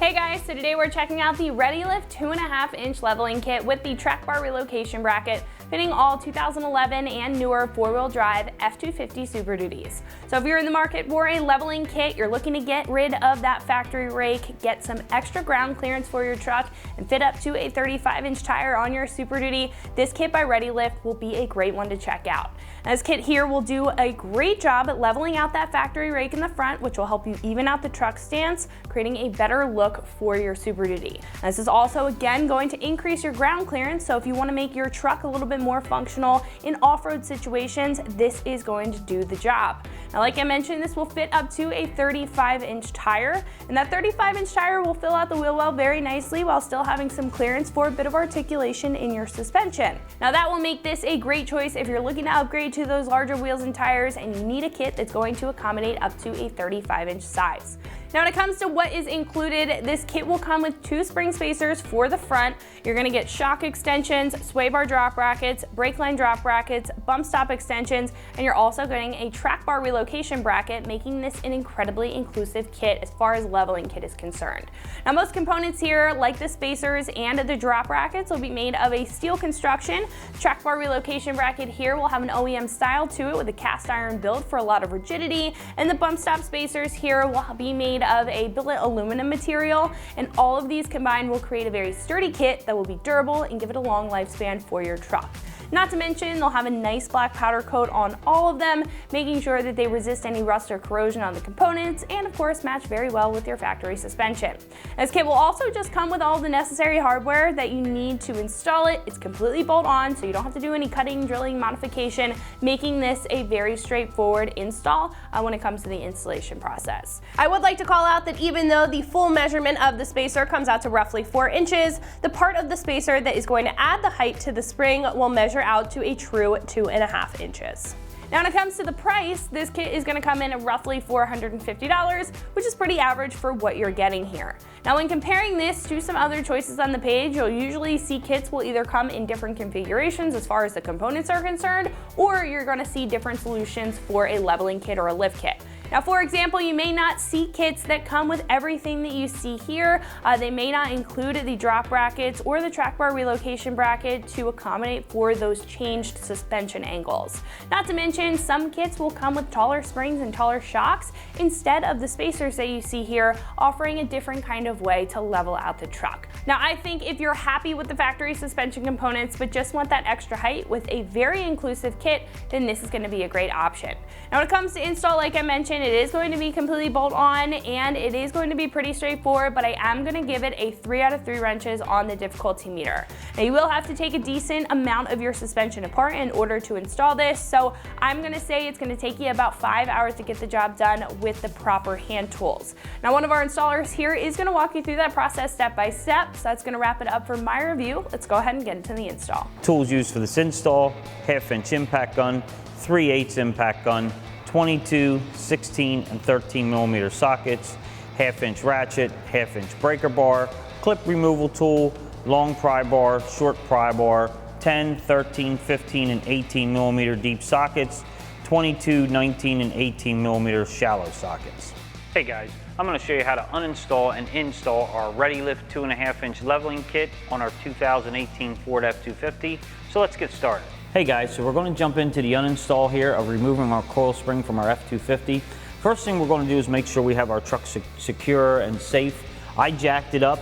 Hey guys, so today we're checking out the ReadyLift 2.5-inch leveling kit with the track bar relocation bracket, fitting all 2011 and newer four-wheel drive F250 Super Duties. So if you're in the market for a leveling kit, you're looking to get rid of that factory rake, get some extra ground clearance for your truck, and fit up to a 35-inch tire on your Super Duty, this kit by ReadyLift will be a great one to check out. Now, this kit here will do a great job at leveling out that factory rake in the front, which will help you even out the truck stance, creating a better look for your Super Duty. Now, this is also, again, going to increase your ground clearance, so if you want to make your truck a little bit more functional in off-road situations, this is going to do the job. Now, like I mentioned, this will fit up to a 35-inch tire, and that 35-inch tire will fill out the wheel well very nicely while still having some clearance for a bit of articulation in your suspension. Now, that will make this a great choice if you're looking to upgrade to those larger wheels and tires and you need a kit that's going to accommodate up to a 35-inch size. Now, when it comes to what is included, this kit will come with 2 spring spacers for the front. You're gonna get shock extensions, sway bar drop brackets, brake line drop brackets, bump stop extensions, and you're also getting a track bar relocation bracket, making this an incredibly inclusive kit as far as leveling kit is concerned. Now, most components here, like the spacers and the drop brackets, will be made of a steel construction. Track bar relocation bracket here will have an OEM style to it with a cast iron build for a lot of rigidity, and the bump stop spacers here will be made of a billet aluminum material, and all of these combined will create a very sturdy kit that will be durable and give it a long lifespan for your truck. Not to mention, they'll have a nice black powder coat on all of them, making sure that they resist any rust or corrosion on the components, and of course match very well with your factory suspension. This kit will also just come with all the necessary hardware that you need to install it. It's completely bolt on, so you don't have to do any cutting, drilling, modification, making this a very straightforward install when it comes to the installation process. I would like to call out that even though the full measurement of the spacer comes out to roughly 4 inches, the part of the spacer that is going to add the height to the spring will measure out to a true 2.5 inches. Now, when it comes to the price, this kit is going to come in at roughly $450, which is pretty average for what you're getting here. Now, when comparing this to some other choices on the page, you'll usually see kits will either come in different configurations as far as the components are concerned, or you're going to see different solutions for a leveling kit or a lift kit. Now, for example, you may not see kits that come with everything that you see here. They may not include the drop brackets or the track bar relocation bracket to accommodate for those changed suspension angles. Not to mention, some kits will come with taller springs and taller shocks instead of the spacers that you see here, offering a different kind of way to level out the truck. Now, I think if you're happy with the factory suspension components but just want that extra height with a very inclusive kit, then this is going to be a great option. Now, when it comes to install, like I mentioned, it is going to be completely bolt on and it is going to be pretty straightforward, but I am going to give it a 3 out of 3 wrenches on the difficulty meter. Now, you will have to take a decent amount of your suspension apart in order to install this, so I'm going to say it's going to take you about 5 hours to get the job done with the proper hand tools. Now, one of our installers here is going to walk you through that process step by step, so that's going to wrap it up for my review. Let's go ahead and get into the install. Tools used for this install: 1/2-inch impact gun, 3/8 impact gun, 22, 16, and 13 millimeter sockets, 1/2-inch ratchet, 1/2-inch breaker bar, clip removal tool, long pry bar, short pry bar, 10, 13, 15, and 18 millimeter deep sockets, 22, 19, and 18 millimeter shallow sockets. Hey guys, I'm going to show you how to uninstall and install our ReadyLift 2.5-inch leveling kit on our 2018 Ford F250. So let's get started. Hey guys, so we're going to jump into the uninstall here of removing our coil spring from our F250. First thing we're going to do is make sure we have our truck secure and safe. I jacked it up.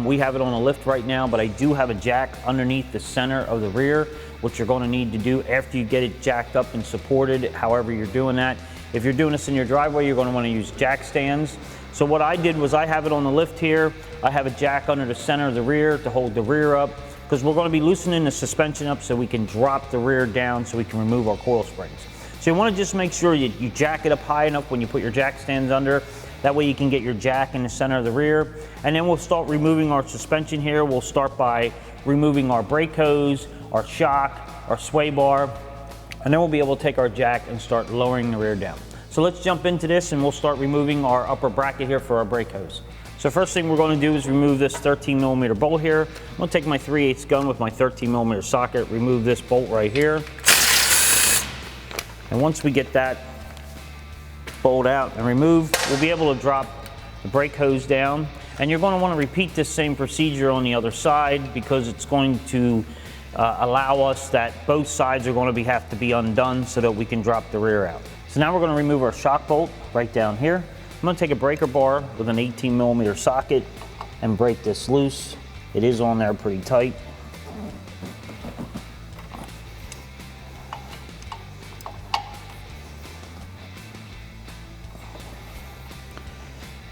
We have it on a lift right now, but I do have a jack underneath the center of the rear, which you're going to need to do after you get it jacked up and supported, however you're doing that. If you're doing this in your driveway, you're going to want to use jack stands. So what I did was I have it on the lift here. I have a jack under the center of the rear to hold the rear up, because we're going to be loosening the suspension up so we can drop the rear down so we can remove our coil springs. So you want to just make sure you jack it up high enough when you put your jack stands under. That way you can get your jack in the center of the rear. And then we'll start removing our suspension here. We'll start by removing our brake hose, our shock, our sway bar, and then we'll be able to take our jack and start lowering the rear down. So let's jump into this and we'll start removing our upper bracket here for our brake hose. So first thing we're going to do is remove this 13 millimeter bolt here. I'm going to take my 3/8 gun with my 13 millimeter socket, remove this bolt right here. And once we get that bolt out and removed, we'll be able to drop the brake hose down. And you're going to want to repeat this same procedure on the other side because it's going to allow us that both sides are going to have to be undone so that we can drop the rear out. So now we're going to remove our shock bolt right down here. I'm going to take a breaker bar with an 18mm socket and break this loose. It is on there pretty tight.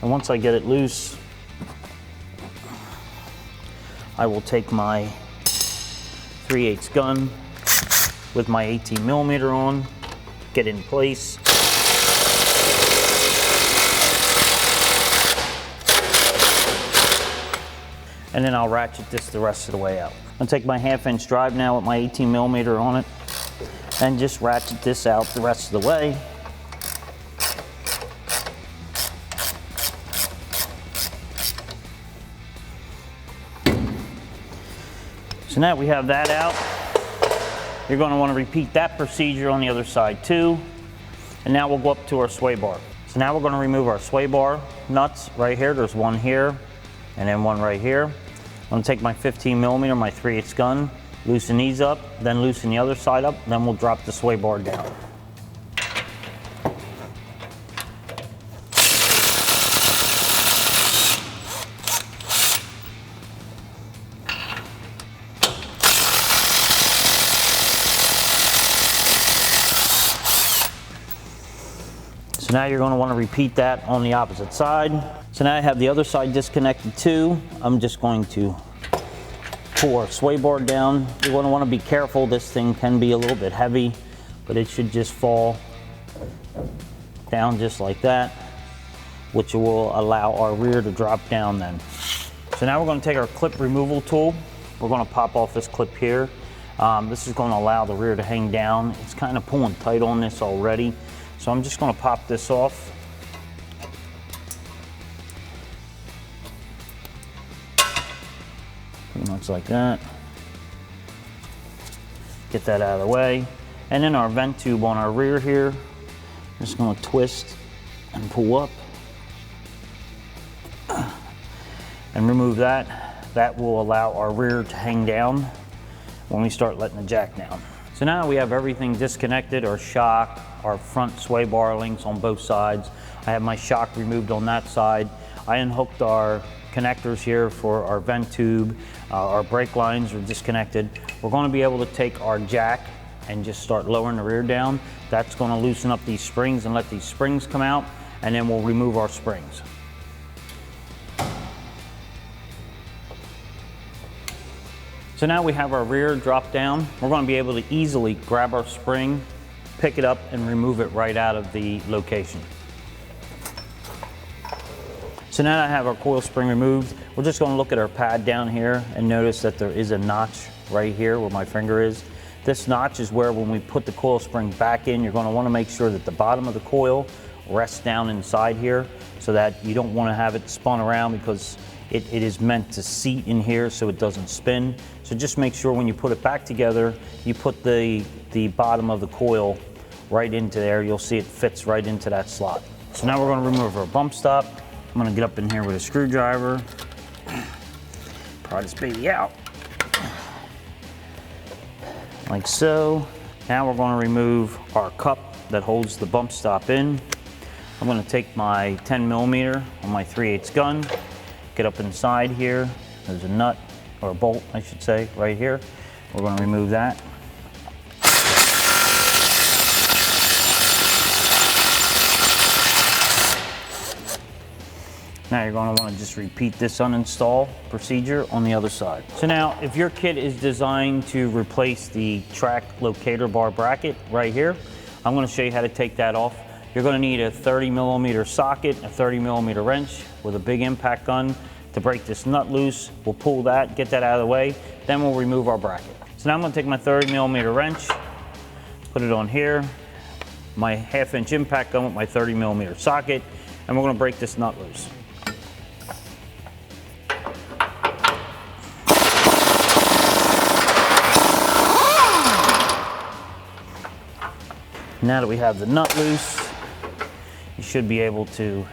And once I get it loose, I will take my 3/8 gun with my 18mm on, get in place. And then I'll ratchet this the rest of the way out. I'll take my 1/2" drive now with my 18mm on it and just ratchet this out the rest of the way. So now we have that out. You're going to want to repeat that procedure on the other side too. And now we'll go up to our sway bar. So now we're going to remove our sway bar nuts right here. There's one here and then one right here. I'm going to take my 15mm, my 3/8 gun, loosen these up, then loosen the other side up, then we'll drop the sway bar down. So now you're going to want to repeat that on the opposite side. So now I have the other side disconnected too. I'm just going to pull our sway bar down. You're going to want to be careful. This thing can be a little bit heavy, but it should just fall down just like that, which will allow our rear to drop down then. So now we're going to take our clip removal tool. We're going to pop off this clip here. This is going to allow the rear to hang down. It's kind of pulling tight on this already. So I'm just going to pop this off. Pretty much like that. Get that out of the way. And then our vent tube on our rear here, just going to twist and pull up and remove that. That will allow our rear to hang down when we start letting the jack down. So now we have everything disconnected, our shock, our front sway bar links on both sides. I have my shock removed on that side. I unhooked our connectors here for our vent tube. Our brake lines are disconnected. We're going to be able to take our jack and just start lowering the rear down. That's going to loosen up these springs and let these springs come out, and then we'll remove our springs. So now we have our rear drop down. We're going to be able to easily grab our spring, pick it up, and remove it right out of the location. So now that I have our coil spring removed, we're just going to look at our pad down here and notice that there is a notch right here where my finger is. This notch is where when we put the coil spring back in, you're going to want to make sure that the bottom of the coil rests down inside here so that you don't want to have it spun around because it is meant to seat in here so it doesn't spin. So just make sure when you put it back together, you put the bottom of the coil right into there. You'll see it fits right into that slot. So now we're going to remove our bump stop. I'm going to get up in here with a screwdriver, pry this baby out, like so. Now we're going to remove our cup that holds the bump stop in. I'm going to take my 10mm on my 3/8 gun, get up inside here. There's a nut, or a bolt I should say, right here. We're going to remove that. Now you're going to want to just repeat this uninstall procedure on the other side. So now if your kit is designed to replace the track locator bar bracket right here, I'm going to show you how to take that off. You're going to need a 30mm socket, a 30mm wrench with a big impact gun to break this nut loose. We'll pull that, get that out of the way, then we'll remove our bracket. So now I'm going to take my 30mm wrench, put it on here, my 1/2" impact gun with my 30mm socket, and we're going to break this nut loose. Now that we have the nut loose, you should be able to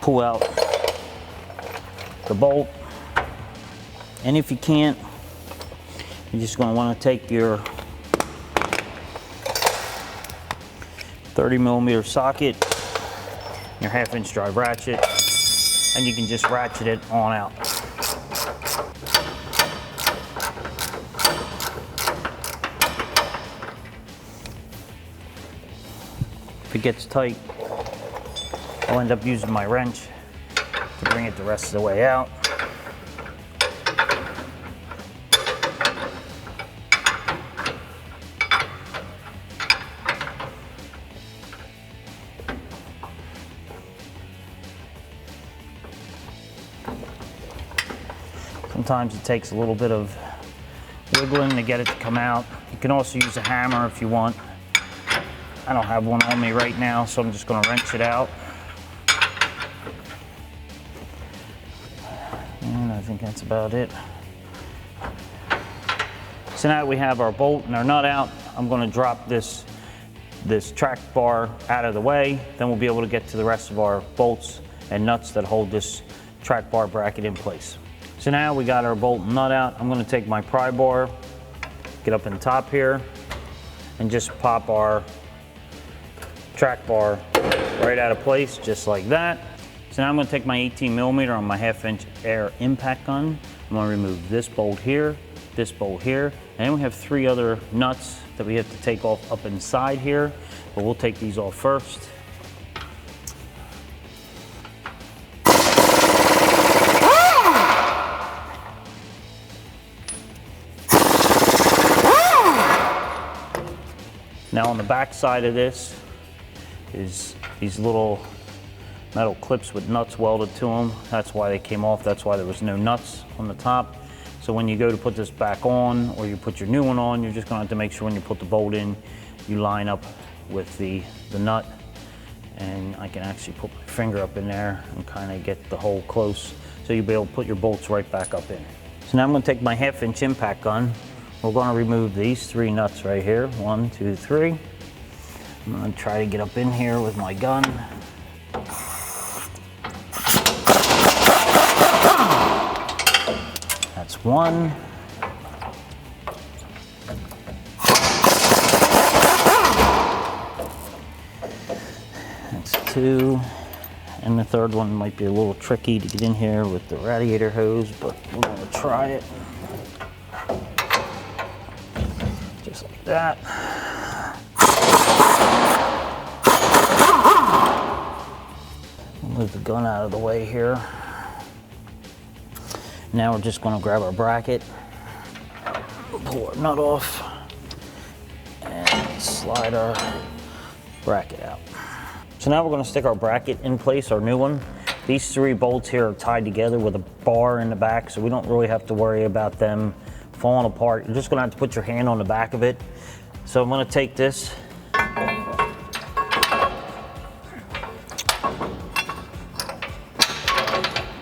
pull out the bolt. And if you can't, you're just going to want to take your 30mm socket, your 1/2" drive ratchet, and you can just ratchet it on out. If it gets tight, I'll end up using my wrench to bring it the rest of the way out. Sometimes it takes a little bit of wiggling to get it to come out. You can also use a hammer if you want. I don't have one on me right now, so I'm just going to wrench it out. And I think that's about it. So now we have our bolt and our nut out. I'm going to drop this track bar out of the way. Then we'll be able to get to the rest of our bolts and nuts that hold this track bar bracket in place. So now we got our bolt and nut out. I'm going to take my pry bar, get up in top here, and just pop our track bar right out of place, just like that. So now I'm going to take my 18mm on my 1/2" air impact gun. I'm going to remove this bolt here, and then we have 3 other nuts that we have to take off up inside here, but we'll take these off first. Now on the back side of this is these little metal clips with nuts welded to them. That's why they came off. That's why there was no nuts on the top. So when you go to put this back on, or you put your new one on, you're just gonna have to make sure when you put the bolt in, you line up with the nut. And I can actually put my finger up in there and kind of get the hole close, so you'll be able to put your bolts right back up in. So now I'm gonna take my 1/2" impact gun. We're going to remove these 3 nuts right here. 1, 2, 3. I'm going to try to get up in here with my gun. That's 1. That's 2. And the third one might be a little tricky to get in here with the radiator hose, but we're going to try it. Just like that. Move the gun out of the way here. Now we're just going to grab our bracket, pull our nut off, and slide our bracket out. So now we're going to stick our bracket in place, our new one. These 3 bolts here are tied together with a bar in the back, so we don't really have to worry about them falling apart. You're just gonna have to put your hand on the back of it. So I'm gonna take this,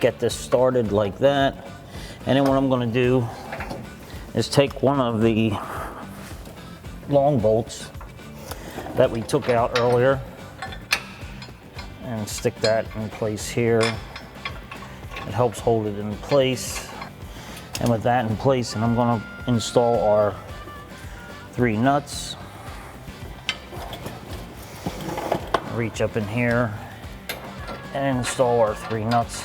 get this started like that, and then what I'm gonna do is take one of the long bolts that we took out earlier and stick that in place here. It helps hold it in place. And with that in place, and I'm going to install our 3 nuts. Reach up in here and install our 3 nuts.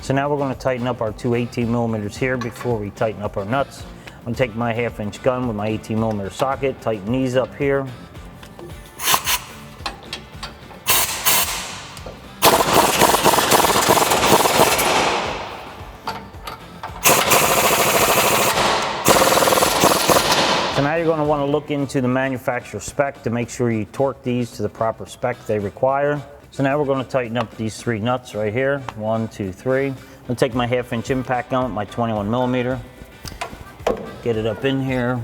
So now we're going to tighten up our 2 18mm here before we tighten up our nuts. I'm going to take my 1/2" gun with my 18mm socket, tighten these up here. So now you're going to want to look into the manufacturer spec to make sure you torque these to the proper spec they require. So now we're going to tighten up these 3 nuts right here. 1, 2, 3. I'm going to take my 1/2" impact gun with my 21mm. Get it up in here.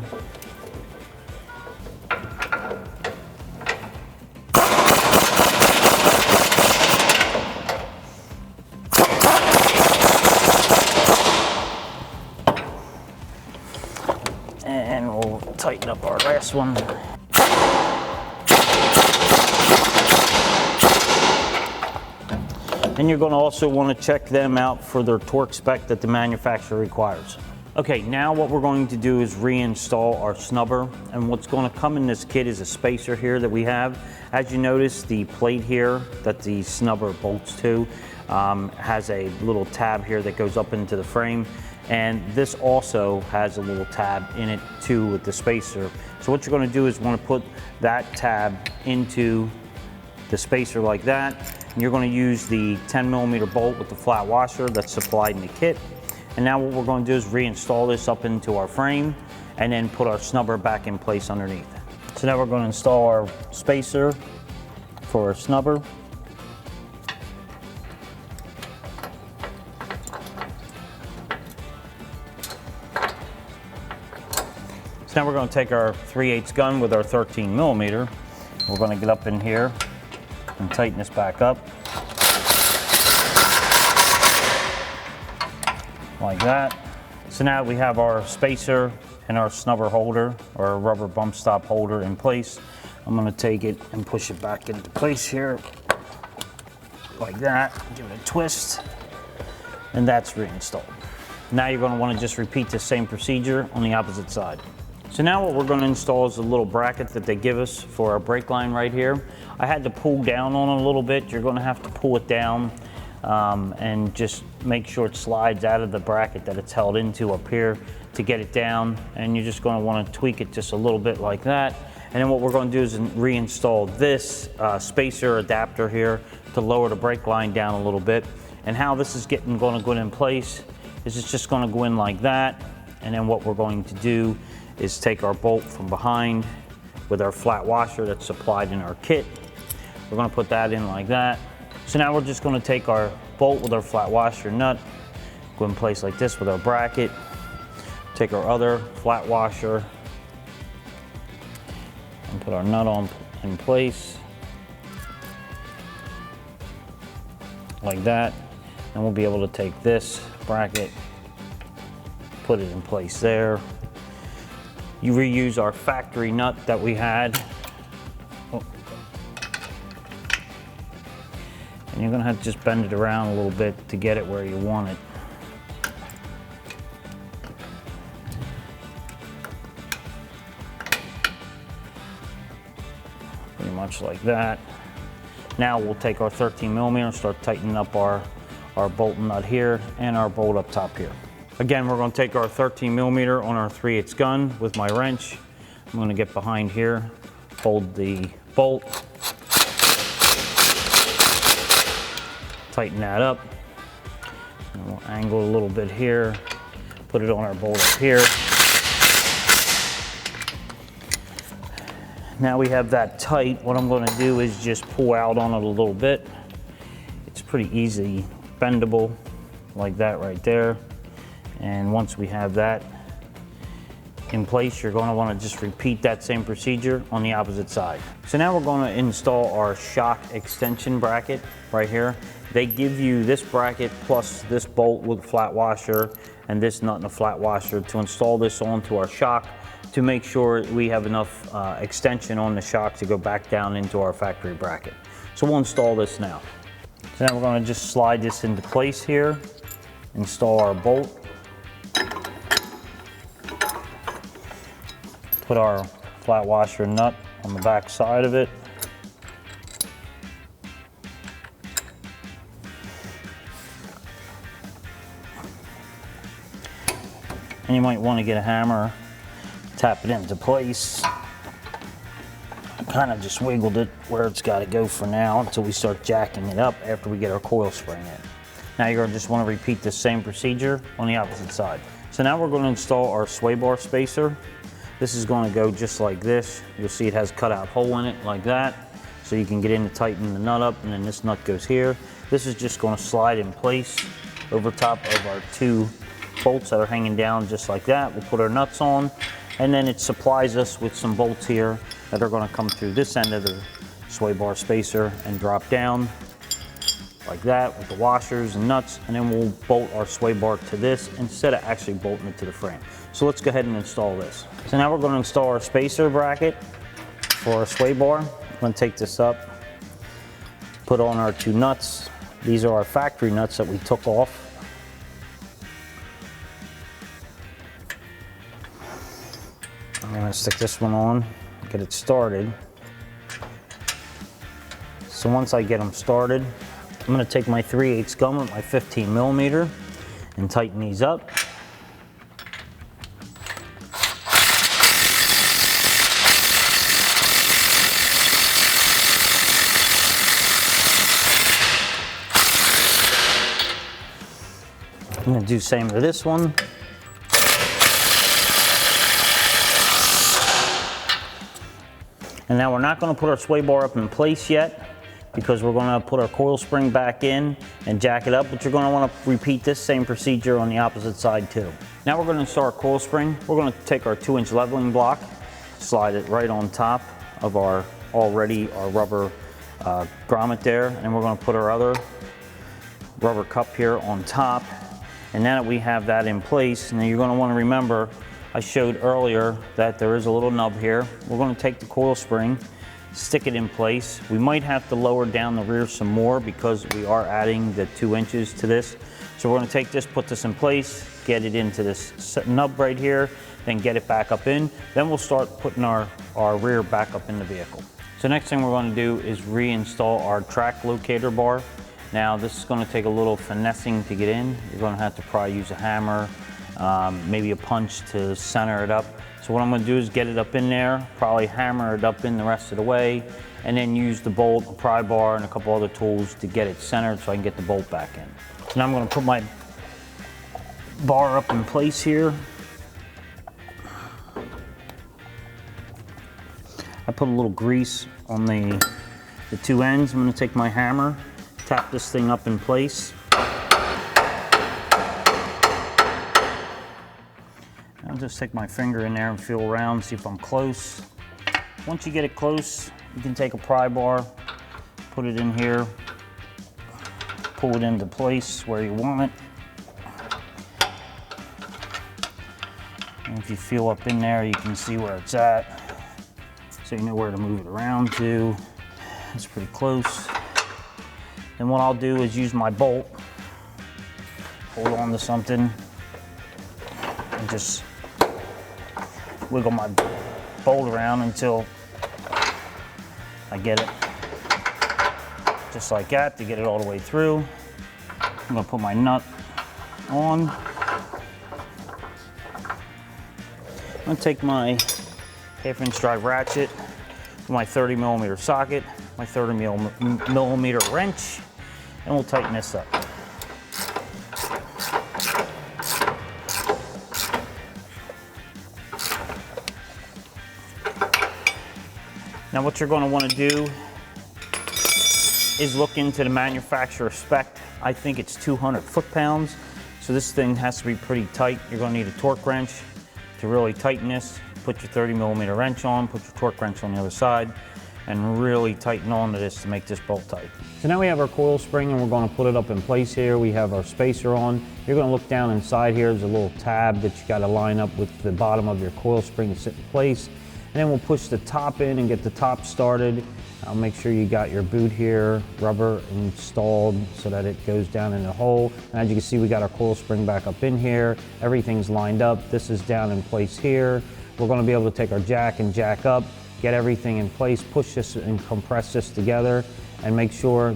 tighten up our last one. And you're going to also want to check them out for their torque spec that the manufacturer requires. Okay, now what we're going to do is reinstall our snubber, and what's going to come in this kit is a spacer here that we have. As you notice, the plate here that the snubber bolts to has a little tab here that goes up into the frame, and this also has a little tab in it too with the spacer. So what you're going to do is want to put that tab into the spacer like that. And you're going to use the 10mm bolt with the flat washer that's supplied in the kit. And now what we're going to do is reinstall this up into our frame and then put our snubber back in place underneath. So now we're going to install our spacer for our snubber. So now we're going to take our 3/8 gun with our 13mm. We're going to get up in here and tighten this back up. Like that. So now we have our spacer and our snubber holder, or our rubber bump stop holder, in place. I'm going to take it and push it back into place here, like that. Give it a twist, and that's reinstalled. Now you're going to want to just repeat the same procedure on the opposite side. So now what we're going to install is a little bracket that they give us for our brake line right here. I had to pull down on it a little bit. You're going to have to pull it down and just make sure it slides out of the bracket that it's held into up here to get it down. And you're just going to want to tweak it just a little bit like that. And then what we're going to do is reinstall this spacer adapter here to lower the brake line down a little bit. And how this is going to go in place is it's just going to go in like that. And then what we're going to do is take our bolt from behind with our flat washer that's supplied in our kit. We're going to put that in like that. So now we're just going to take our bolt with our flat washer nut, go in place like this with our bracket, take our other flat washer and put our nut on in place like that. And we'll be able to take this bracket, put it in place there. You reuse our factory nut that we had. And you're going to have to just bend it around a little bit to get it where you want it. Pretty much like that. Now we'll take our 13mm and start tightening up our bolt nut here and our bolt up top here. Again, we're going to take our 13mm on our 3/8 gun with my wrench. I'm going to get behind here, hold the bolt, tighten that up, and we'll angle a little bit here, put it on our bolt up here. Now we have that tight. What I'm going to do is just pull out on it a little bit. It's pretty easy bendable like that right there. And once we have that in place, you're going to want to just repeat that same procedure on the opposite side. So now we're going to install our shock extension bracket right here. They give you this bracket plus this bolt with a flat washer and this nut and a flat washer to install this onto our shock to make sure we have enough extension on the shock to go back down into our factory bracket. So we'll install this now. So now we're going to just slide this into place here, install our bolt, put our flat washer nut on the back side of it. And you might want to get a hammer, tap it into place. Kind of just wiggled it where it's got to go for now until we start jacking it up after we get our coil spring in. Now you're going to just want to repeat the same procedure on the opposite side. So now we're going to install our sway bar spacer. This is going to go just like this. You'll see it has a cutout hole in it like that. So you can get in to tighten the nut up, and then this nut goes here. This is just going to slide in place over top of our two bolts that are hanging down just like that. We'll put our nuts on, and then it supplies us with some bolts here that are going to come through this end of the sway bar spacer and drop down like that with the washers and nuts, and then we'll bolt our sway bar to this instead of actually bolting it to the frame. So let's go ahead and install this. So now we're going to install our spacer bracket for our sway bar. I'm going to take this up, put on our 2 nuts. These are our factory nuts that we took off. I'm going to stick this one on, get it started. So once I get them started, I'm going to take my 3/8 gun with my 15 millimeter and tighten these up. I'm going to do the same to this one. And now we're not going to put our sway bar up in place yet because we're going to put our coil spring back in and jack it up, but you're going to want to repeat this same procedure on the opposite side too. Now we're going to install our coil spring. We're going to take our 2-inch leveling block, slide it right on top of our rubber grommet there, and we're going to put our other rubber cup here on top. And now that we have that in place, now you're going to want to remember, I showed earlier that there is a little nub here. We're going to take the coil spring, stick it in place. We might have to lower down the rear some more because we are adding the 2 inches to this. So we're going to take this, put this in place, get it into this nub right here, then get it back up in. Then we'll start putting our rear back up in the vehicle. So next thing we're going to do is reinstall our track locator bar. Now this is going to take a little finessing to get in. You're going to have to probably use a hammer, maybe a punch to center it up. So what I'm going to do is get it up in there, probably hammer it up in the rest of the way, and then use the bolt, a pry bar, and a couple other tools to get it centered so I can get the bolt back in. So now I'm going to put my bar up in place here. I put a little grease on the 2 ends. I'm going to take my hammer, tap this thing up in place. I'll just take my finger in there and feel around, see if I'm close. Once you get it close, you can take a pry bar, put it in here, pull it into place where you want it. And if you feel up in there, you can see where it's at, so you know where to move it around to. It's pretty close. Then what I'll do is use my bolt, hold on to something, and just wiggle my bolt around until I get it just like that to get it all the way through. I'm going to put my nut on. I'm going to take my 1/2-inch drive ratchet, my 30 millimeter socket, my 30 millimeter wrench, and we'll tighten this up. Now what you're going to want to do is look into the manufacturer spec. I think it's 200 foot-pounds, so this thing has to be pretty tight. You're going to need a torque wrench to really tighten this. Put your 30 millimeter wrench on, put your torque wrench on the other side, and really tighten onto this to make this bolt tight. So now we have our coil spring and we're going to put it up in place here. We have our spacer on. You're going to look down inside here. There's a little tab that you got to line up with the bottom of your coil spring to sit in place. And then we'll push the top in and get the top started. I'll make sure you got your boot here, rubber installed so that it goes down in the hole. And as you can see, we got our coil spring back up in here. Everything's lined up. This is down in place here. We're going to be able to take our jack and jack up, get everything in place, push this and compress this together, and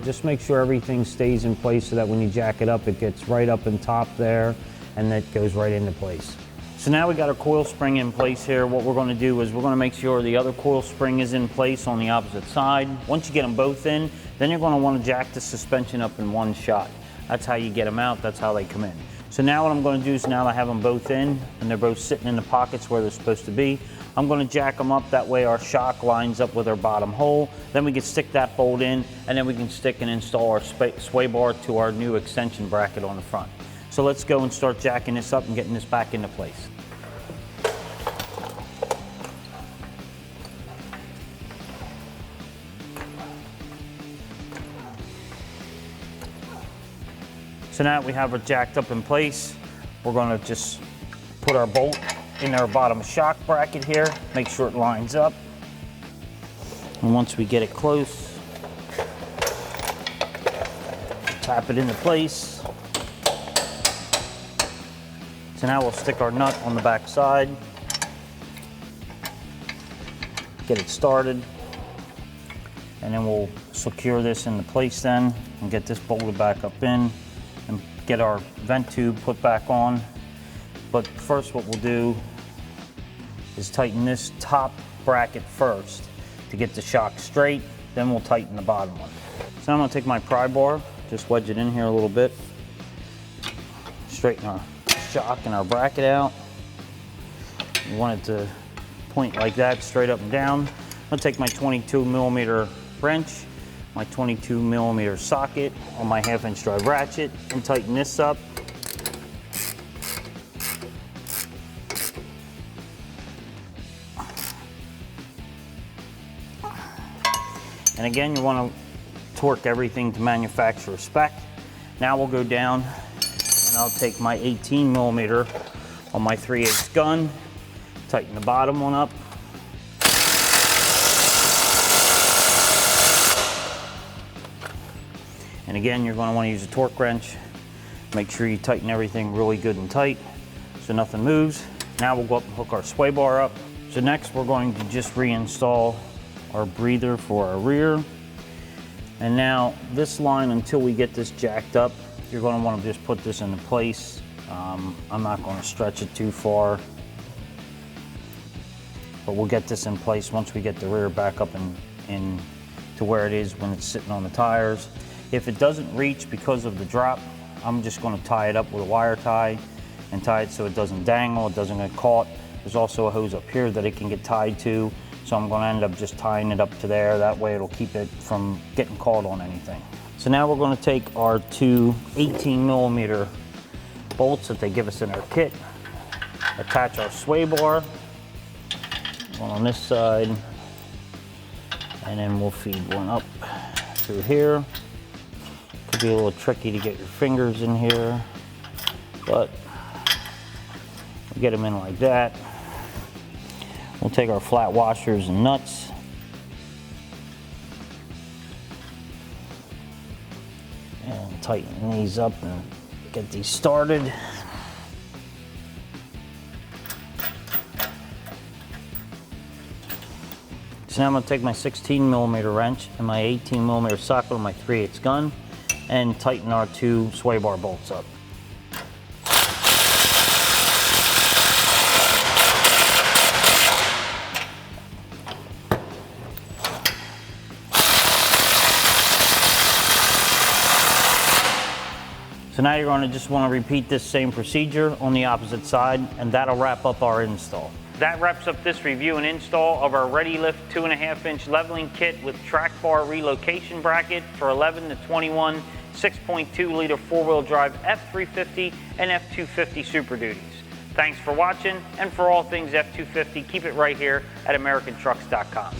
just make sure everything stays in place so that when you jack it up, it gets right up in top there and that goes right into place. So now we got our coil spring in place here. What we're going to do is we're going to make sure the other coil spring is in place on the opposite side. Once you get them both in, then you're going to want to jack the suspension up in one shot. That's how you get them out. That's how they come in. So now what I'm going to do is, now that I have them both in and they're both sitting in the pockets where they're supposed to be, I'm going to jack them up. That way our shock lines up with our bottom hole. Then we can stick that bolt in, and then we can stick and install our sway bar to our new extension bracket on the front. So let's go and start jacking this up and getting this back into place. So now that we have it jacked up in place, we're gonna just put our bolt in our bottom shock bracket here, make sure it lines up. And once we get it close, tap it into place. So now we'll stick our nut on the back side, get it started, and then we'll secure this into place then and get this bolted back up in and get our vent tube put back on. But first what we'll do is tighten this top bracket first to get the shock straight, then we'll tighten the bottom one. So I'm gonna take my pry bar, just wedge it in here a little bit, straighten our shock and our bracket out. We want it to point like that, straight up and down. I'm gonna take my 22mm wrench, my 22mm socket on my 1/2" drive ratchet and tighten this up. And again, you want to torque everything to manufacturer spec. Now we'll go down and I'll take my 18mm on my 3/8 gun, tighten the bottom one up. And again, you're going to want to use a torque wrench. Make sure you tighten everything really good and tight so nothing moves. Now we'll go up and hook our sway bar up. So next we're going to just reinstall our breather for our rear. And now this line, until we get this jacked up, you're going to want to just put this into place. I'm not going to stretch it too far, but we'll get this in place once we get the rear back up in to where it is when it's sitting on the tires. If it doesn't reach because of the drop, I'm just going to tie it up with a wire tie and tie it so it doesn't dangle, it doesn't get caught. There's also a hose up here that it can get tied to, so I'm going to end up just tying it up to there. That way it'll keep it from getting caught on anything. So now we're going to take our two 18mm bolts that they give us in our kit, attach our sway bar, one on this side, and then we'll feed one up through here. Could be a little tricky to get your fingers in here, but we'll get them in like that. We'll take our flat washers and nuts, and tighten these up and get these started. So now I'm going to take my 16mm wrench and my 18mm socket on my 3/8 gun and tighten our two sway bar bolts up. So now you're going to just want to repeat this same procedure on the opposite side, and that'll wrap up our install. That wraps up this review and install of our ReadyLift 2.5" leveling kit with track bar relocation bracket for 11 to 21 6.2 liter 4-wheel drive F350 and F250 Super Duties. Thanks for watching, and for all things F250, keep it right here at AmericanTrucks.com.